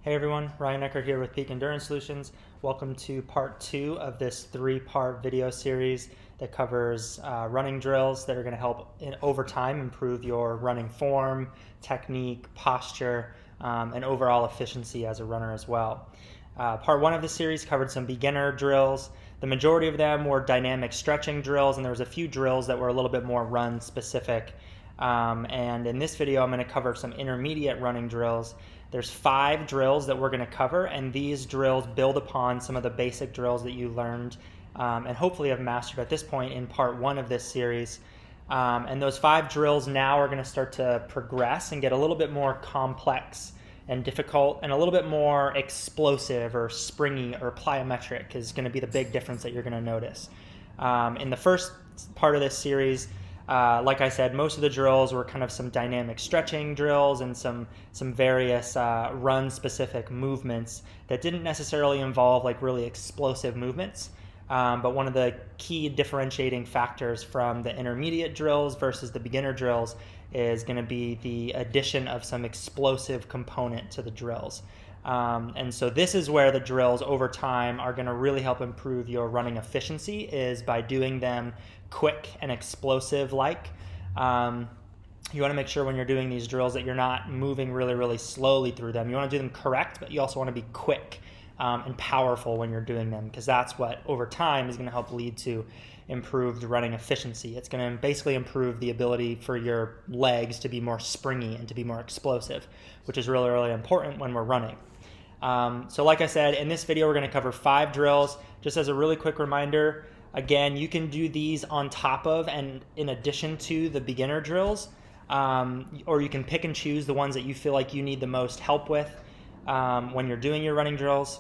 Hey everyone, Ryan Eckert here with Peak Endurance Solutions. Welcome to part 2 of this 3-part video series that covers running drills that are going to help over time improve your running form, technique, posture, and overall efficiency as a runner as well. Part 1 of the series covered some beginner drills. The majority of them were dynamic stretching drills, and there was a few drills that were a little bit more run specific. And in this video, I'm going to cover some intermediate running drills. There's 5 drills that we're going to cover, and these drills build upon some of the basic drills that you learned and hopefully have mastered at this point in part 1 of this series. And those 5 drills now are going to start to progress and get a little bit more complex and difficult and a little bit more explosive or springy or plyometric is going to be the big difference that you're going to notice. In the first part of this series, like I said, most of the drills were kind of some dynamic stretching drills and some various run-specific movements that didn't necessarily involve like really explosive movements. But one of the key differentiating factors from the intermediate drills versus the beginner drills is going to be the addition of some explosive component to the drills. And so this is where the drills over time are going to really help improve your running efficiency, is by doing them quick and explosive like. You want to make sure when you're doing these drills that you're not moving really, really slowly through them. You want to do them correct, but you also want to be quick and powerful when you're doing them, because that's what over time is going to help lead to improved running efficiency. It's going to basically improve the ability for your legs to be more springy and to be more explosive, which is really, really important when we're running. So like I said, in this video, we're going to cover 5 drills. Just as a really quick reminder, again, you can do these on top of and in addition to the beginner drills, or you can pick and choose the ones that you feel like you need the most help with when you're doing your running drills.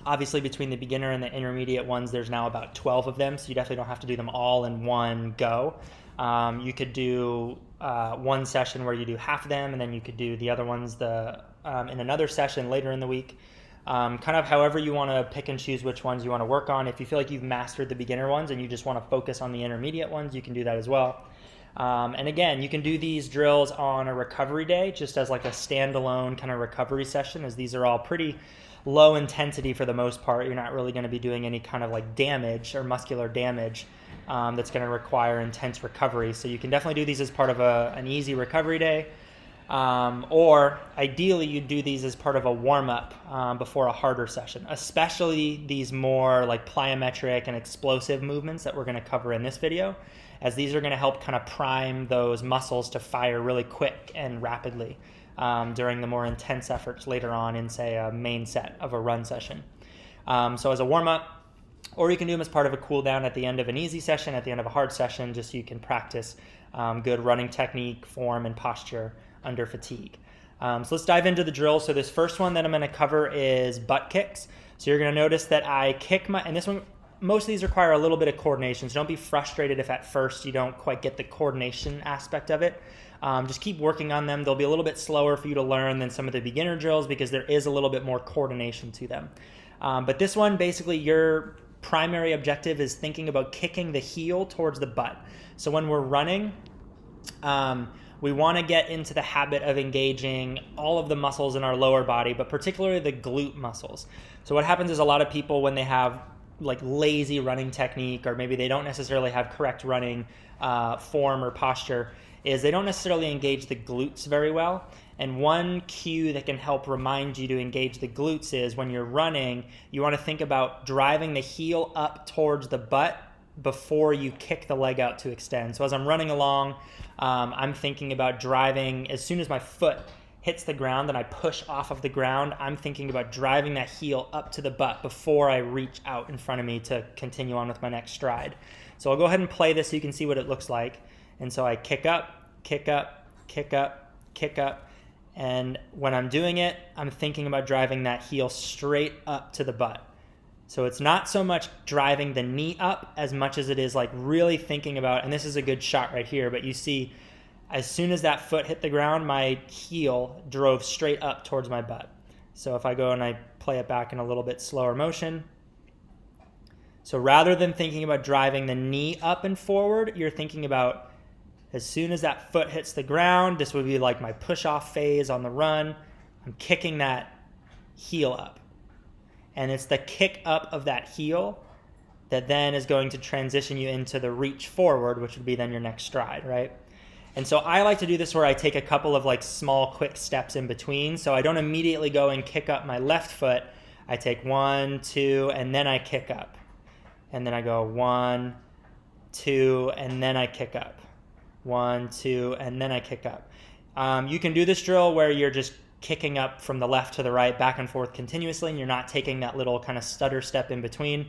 Obviously, between the beginner and the intermediate ones, there's now about 12 of them, so you definitely don't have to do them all in one go. You could do one session where you do half of them, and then you could do the other ones in another session later in the week. Kind of however you want to pick and choose which ones you want to work on. If you feel like you've mastered the beginner ones and you just want to focus on the intermediate ones, you can do that as well. And again, you can do these drills on a recovery day, just as like a standalone kind of recovery session, as these are all pretty low intensity for the most part. You're not really going to be doing any kind of like damage or muscular damage that's going to require intense recovery. So you can definitely do these as part of an easy recovery day. Or ideally you'd do these as part of a warm-up before a harder session, especially these more like plyometric and explosive movements that we're going to cover in this video, as these are going to help kind of prime those muscles to fire really quick and rapidly during the more intense efforts later on in, say, a main set of a run session. So as a warm-up, or you can do them as part of a cool down at the end of an easy session, at the end of a hard session, just so you can practice good running technique, form, and posture under fatigue. So let's dive into the drill. So this first one that I'm going to cover is butt kicks. So you're going to notice that I kick and this one, most of these require a little bit of coordination, so don't be frustrated if at first you don't quite get the coordination aspect of it. Just keep working on them. They'll be a little bit slower for you to learn than some of the beginner drills because there is a little bit more coordination to them. But this one, basically your primary objective is thinking about kicking the heel towards the butt. So when we're running, we want to get into the habit of engaging all of the muscles in our lower body, but particularly the glute muscles. So what happens is a lot of people, when they have like lazy running technique, or maybe they don't necessarily have correct running form or posture, is they don't necessarily engage the glutes very well. And one cue that can help remind you to engage the glutes is when you're running, you want to think about driving the heel up towards the butt before you kick the leg out to extend. So as I'm running along, I'm thinking about driving, as soon as my foot hits the ground and I push off of the ground, I'm thinking about driving that heel up to the butt before I reach out in front of me to continue on with my next stride. So I'll go ahead and play this so you can see what it looks like. And so I kick up, kick up, kick up, kick up. And when I'm doing it, I'm thinking about driving that heel straight up to the butt. So it's not so much driving the knee up as much as it is like really thinking about, and this is a good shot right here, but you see as soon as that foot hit the ground, my heel drove straight up towards my butt. So if I go and I play it back in a little bit slower motion. So rather than thinking about driving the knee up and forward, you're thinking about as soon as that foot hits the ground, this would be like my push-off phase on the run. I'm kicking that heel up. And it's the kick up of that heel that then is going to transition you into the reach forward, which would be then your next stride, right? And so I like to do this where I take a couple of like small, quick steps in between. So I don't immediately go and kick up my left foot. I take 1, 2, and then I kick up. And then I go 1, 2, and then I kick up. 1, 2, and then I kick up. You can do this drill where you're just kicking up from the left to the right, back and forth continuously, and you're not taking that little kind of stutter step in between.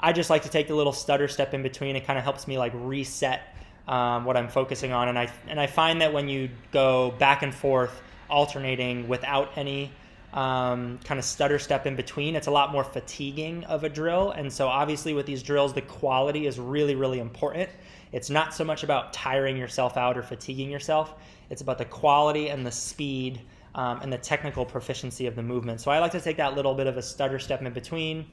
I just like to take the little stutter step in between. It kind of helps me like reset what I'm focusing on. And I find that when you go back and forth alternating without any kind of stutter step in between, it's a lot more fatiguing of a drill. And so obviously with these drills, the quality is really, really important. It's not so much about tiring yourself out or fatiguing yourself. It's about the quality and the speed and the technical proficiency of the movement. So I like to take that little bit of a stutter step in between,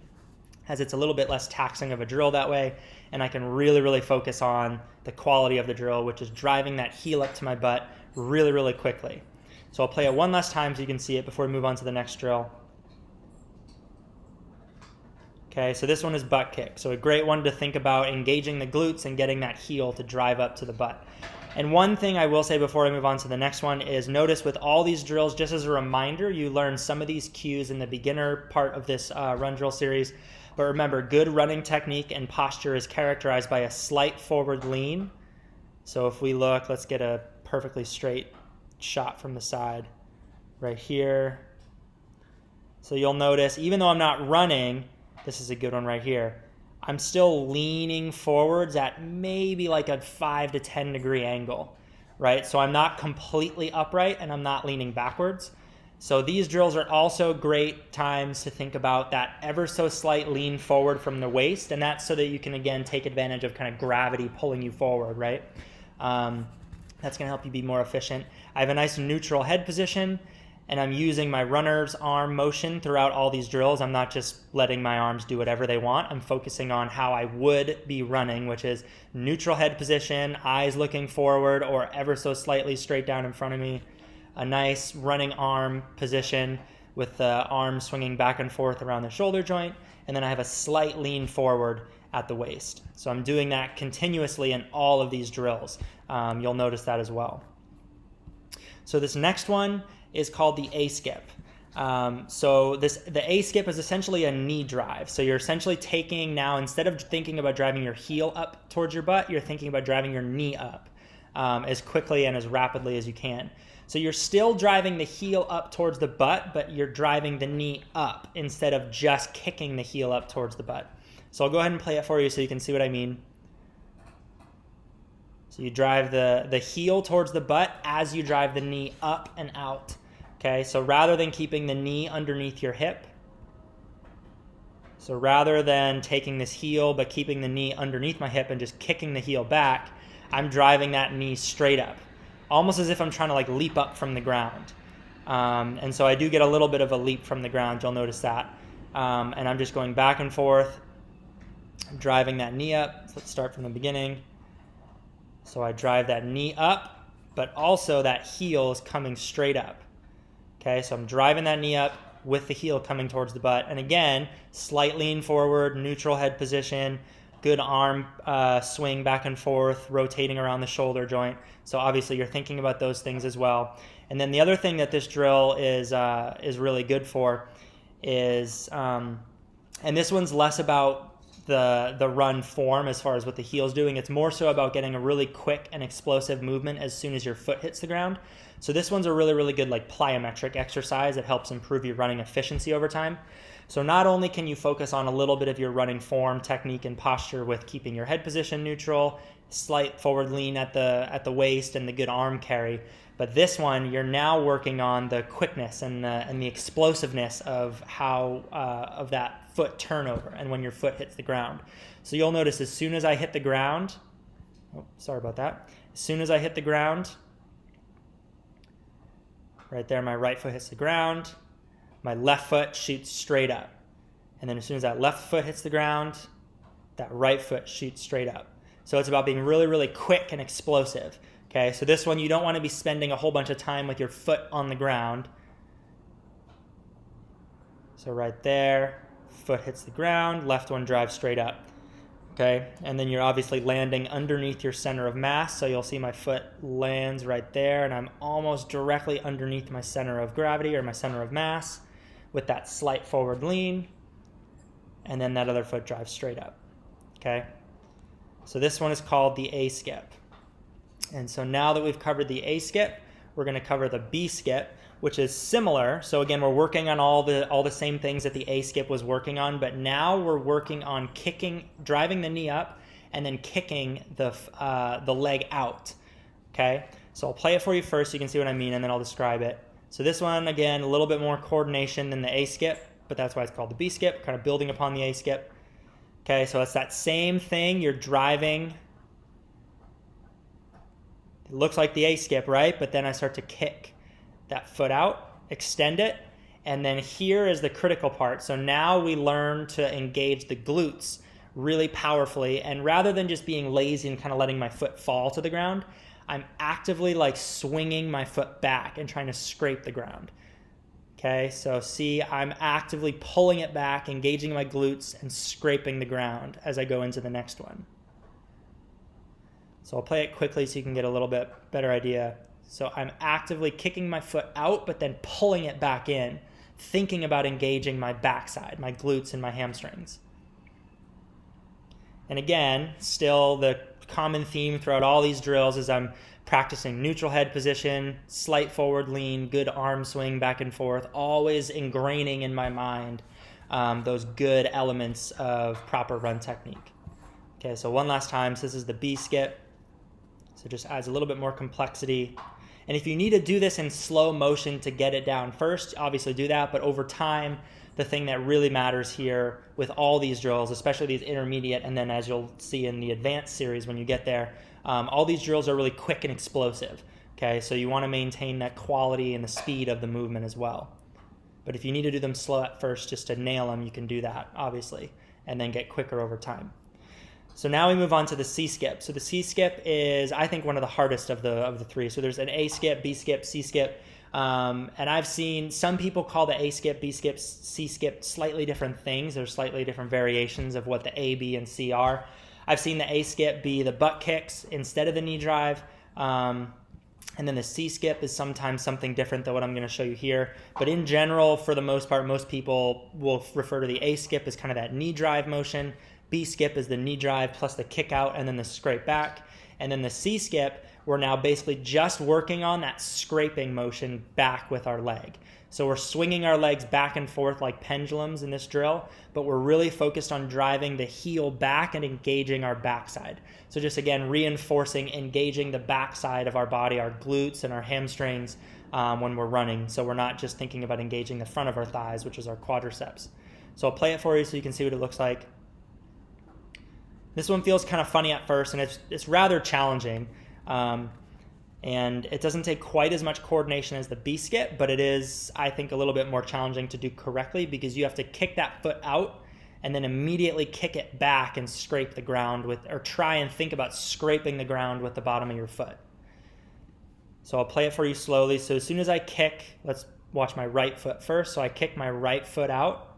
as it's a little bit less taxing of a drill that way, and I can really, really focus on the quality of the drill, which is driving that heel up to my butt really, really quickly. So I'll play it one last time so you can see it before we move on to the next drill. Okay, so this one is butt kick. So a great one to think about engaging the glutes and getting that heel to drive up to the butt. And one thing I will say before I move on to the next one is notice with all these drills, just as a reminder, you learn some of these cues in the beginner part of this run drill series. But remember, good running technique and posture is characterized by a slight forward lean. So if we look, let's get a perfectly straight shot from the side right here. So you'll notice, even though I'm not running, this is a good one right here, I'm still leaning forwards at maybe like a 5 to 10 degree angle, right? So I'm not completely upright and I'm not leaning backwards. So these drills are also great times to think about that ever so slight lean forward from the waist, and that's so that you can, again, take advantage of kind of gravity pulling you forward, right? That's going to help you be more efficient. I have a nice neutral head position, and I'm using my runner's arm motion throughout all these drills. I'm not just letting my arms do whatever they want. I'm focusing on how I would be running, which is neutral head position, eyes looking forward or ever so slightly straight down in front of me. A nice running arm position with the arm swinging back and forth around the shoulder joint, and then I have a slight lean forward at the waist. So I'm doing that continuously in all of these drills. You'll notice that as well. So this next one is called the A-skip. The A-skip is essentially a knee drive. So you're essentially taking now, instead of thinking about driving your heel up towards your butt, you're thinking about driving your knee up as quickly and as rapidly as you can. So you're still driving the heel up towards the butt, but you're driving the knee up instead of just kicking the heel up towards the butt. So I'll go ahead and play it for you so you can see what I mean. So you drive the heel towards the butt as you drive the knee up and out. Okay, so rather than keeping the knee underneath your hip, so rather than taking this heel but keeping the knee underneath my hip and just kicking the heel back, I'm driving that knee straight up, almost as if I'm trying to like leap up from the ground. And so I do get a little bit of a leap from the ground, you'll notice that. And I'm just going back and forth, driving that knee up. So let's start from the beginning. So I drive that knee up, but also that heel is coming straight up. Okay, so I'm driving that knee up with the heel coming towards the butt. And again, slight lean forward, neutral head position, good arm swing back and forth, rotating around the shoulder joint. So obviously you're thinking about those things as well. And then the other thing that this drill is really good for is, and this one's less about the run form as far as what the heel's doing. It's more so about getting a really quick and explosive movement as soon as your foot hits the ground. So this one's a really, really good like plyometric exercise that helps improve your running efficiency over time. So not only can you focus on a little bit of your running form, technique, and posture with keeping your head position neutral, slight forward lean at the waist, and the good arm carry, but this one you're now working on the quickness and the explosiveness of how of that foot turnover and when your foot hits the ground. So you'll notice as soon as I hit the ground, as soon as I hit the ground, right there, my right foot hits the ground, my left foot shoots straight up. And then as soon as that left foot hits the ground, that right foot shoots straight up. So it's about being really, really quick and explosive. Okay, so this one you don't want to be spending a whole bunch of time with your foot on the ground. So right there, foot hits the ground, left one drives straight up. Okay, and then you're obviously landing underneath your center of mass, so you'll see my foot lands right there, and I'm almost directly underneath my center of gravity or my center of mass with that slight forward lean, and then that other foot drives straight up. Okay, so this one is called the A skip. And so now that we've covered the A skip, we're going to cover the B skip, which is similar. So again, we're working on all the same things that the A skip was working on, but now we're working on driving the knee up, and then kicking the leg out. Okay, so I'll play it for you first so you can see what I mean, and then I'll describe it. So this one, again, a little bit more coordination than the A skip, but that's why it's called the B skip, kind of building upon the A skip. Okay, so it's that same thing. You're driving. It looks like the A skip, right? But then I start to kick that foot out, extend it, and then here is the critical part. So now we learn to engage the glutes really powerfully, and rather than just being lazy and kind of letting my foot fall to the ground, I'm actively like swinging my foot back and trying to scrape the ground. Okay, so see, I'm actively pulling it back, engaging my glutes, and scraping the ground as I go into the next one. So I'll play it quickly so you can get a little bit better idea. So I'm actively kicking my foot out, but then pulling it back in, thinking about engaging my backside, my glutes and my hamstrings. And again, still the common theme throughout all these drills is I'm practicing neutral head position, slight forward lean, good arm swing back and forth, always ingraining in my mind those good elements of proper run technique. Okay, so one last time. So this is the B skip. So it just adds a little bit more complexity. And if you need to do this in slow motion to get it down first, obviously do that. But over time, the thing that really matters here with all these drills, especially these intermediate, and then as you'll see in the advanced series when you get there, all these drills are really quick and explosive. Okay, so you want to maintain that quality and the speed of the movement as well. But if you need to do them slow at first just to nail them, you can do that, obviously, and then get quicker over time. So now we move on to the C skip. So the C skip is, I think, one of the hardest of the three. So there's an A skip, B skip, C skip. And I've seen some people call the A skip, B skip, C skip slightly different things. There's slightly different variations of what the A, B, and C are. I've seen the A skip be the butt kicks instead of the knee drive. And then the C skip is sometimes something different than what I'm going to show you here. But in general, for the most part, most people will refer to the A skip as kind of that knee drive motion. B skip is the knee drive plus the kick out and then the scrape back. And then the C skip, we're now basically just working on that scraping motion back with our leg. So we're swinging our legs back and forth like pendulums in this drill, but we're really focused on driving the heel back and engaging our backside. So just again, reinforcing, engaging the backside of our body, our glutes and our hamstrings when we're running. So we're not just thinking about engaging the front of our thighs, which is our quadriceps. So I'll play it for you so you can see what it looks like. This one feels kind of funny at first, and it's rather challenging. And it doesn't take quite as much coordination as the B skip, but it is, I think, a little bit more challenging to do correctly because you have to kick that foot out and then immediately kick it back and scrape the ground or try and think about scraping the ground with the bottom of your foot. So I'll play it for you slowly. So as soon as I kick, let's watch my right foot first. So I kick my right foot out,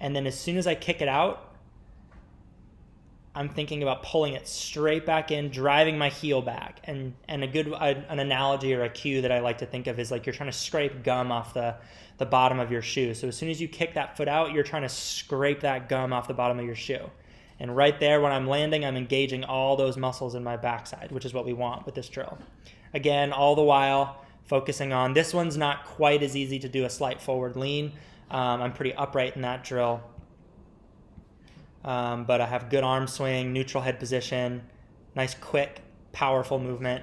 and then as soon as I kick it out, I'm thinking about pulling it straight back in, driving my heel back. And an analogy or a cue that I like to think of is like you're trying to scrape gum off the bottom of your shoe. So as soon as you kick that foot out, you're trying to scrape that gum off the bottom of your shoe. And right there when I'm landing, I'm engaging all those muscles in my backside, which is what we want with this drill. Again, all the while focusing on, this one's not quite as easy to do a slight forward lean. I'm pretty upright in that drill. But I have good arm swing, neutral head position, nice quick, powerful movement.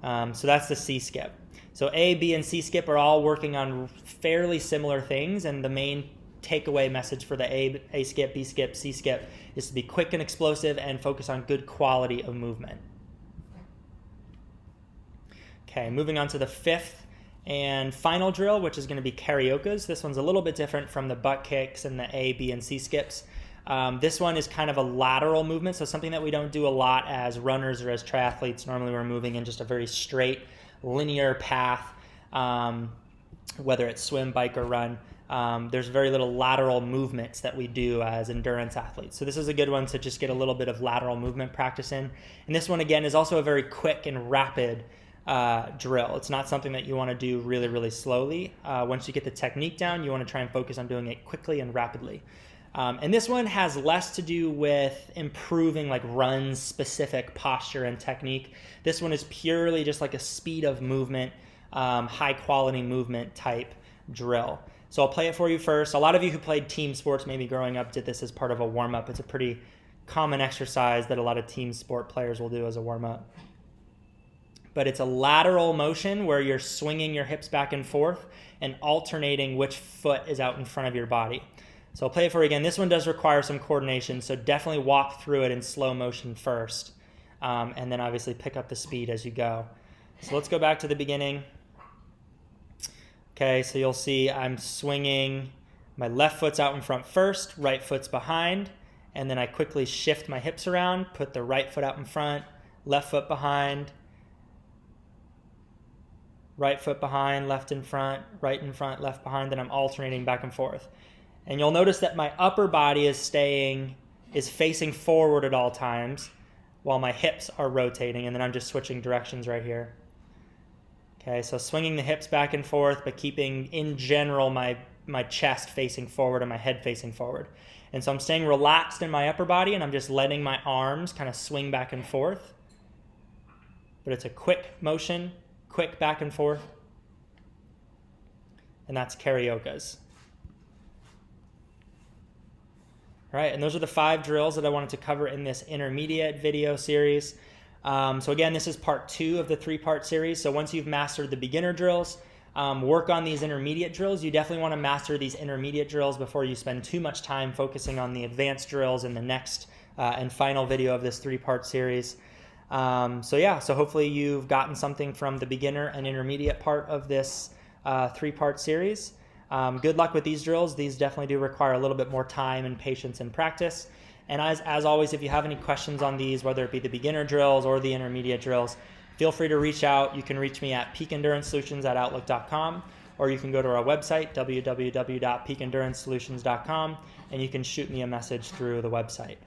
So that's the C skip. So A, B, and C skip are all working on fairly similar things, and the main takeaway message for the A skip, B skip, C skip is to be quick and explosive and focus on good quality of movement. Okay, moving on to the fifth and final drill, which is going to be cariokas. This one's a little bit different from the butt kicks and the A, B, and C skips. This one is kind of a lateral movement, so something that we don't do a lot as runners or as triathletes. Normally we're moving in just a very straight, linear path, whether it's swim, bike, or run. there's very little lateral movements that we do as endurance athletes. So this is a good one to just get a little bit of lateral movement practice in. And this one, again, is also a very quick and rapid drill. It's not something that you want to do really, really slowly. Once you get the technique down, you want to try and focus on doing it quickly and rapidly. And this one has less to do with improving like run specific posture and technique. This one is purely just like a speed of movement, high quality movement type drill. So I'll play it for you first. A lot of you who played team sports maybe growing up did this as part of a warm-up. It's a pretty common exercise that a lot of team sport players will do as a warm-up. But it's a lateral motion where you're swinging your hips back and forth and alternating which foot is out in front of your body. So I'll play it for you again. This one does require some coordination, so definitely walk through it in slow motion first, and then obviously pick up the speed as you go. So let's go back to the beginning. Okay, so you'll see I'm swinging, my left foot's out in front first, right foot's behind, and then I quickly shift my hips around, put the right foot out in front, left foot behind, right foot behind, left in front, right in front, left behind, then I'm alternating back and forth. And you'll notice that my upper body is facing forward at all times while my hips are rotating, and then I'm just switching directions right here. Okay, so swinging the hips back and forth, but keeping, in general, my chest facing forward and my head facing forward. And so I'm staying relaxed in my upper body, and I'm just letting my arms kind of swing back and forth. But it's a quick motion, quick back and forth. And that's Carioca's. All right, and those are the 5 drills that I wanted to cover in this intermediate video series. So again, this is part 2 of the 3-part series. So once you've mastered the beginner drills, work on these intermediate drills. You definitely want to master these intermediate drills before you spend too much time focusing on the advanced drills in the next and final video of this 3-part series. So hopefully you've gotten something from the beginner and intermediate part of this 3-part series. Good luck with these drills. These definitely do require a little bit more time and patience and practice. And as always, if you have any questions on these, whether it be the beginner drills or the intermediate drills, feel free to reach out. You can reach me at peakenduranceSolutions@outlook.com, or you can go to our website, www.peakenduranceSolutions.com, and you can shoot me a message through the website.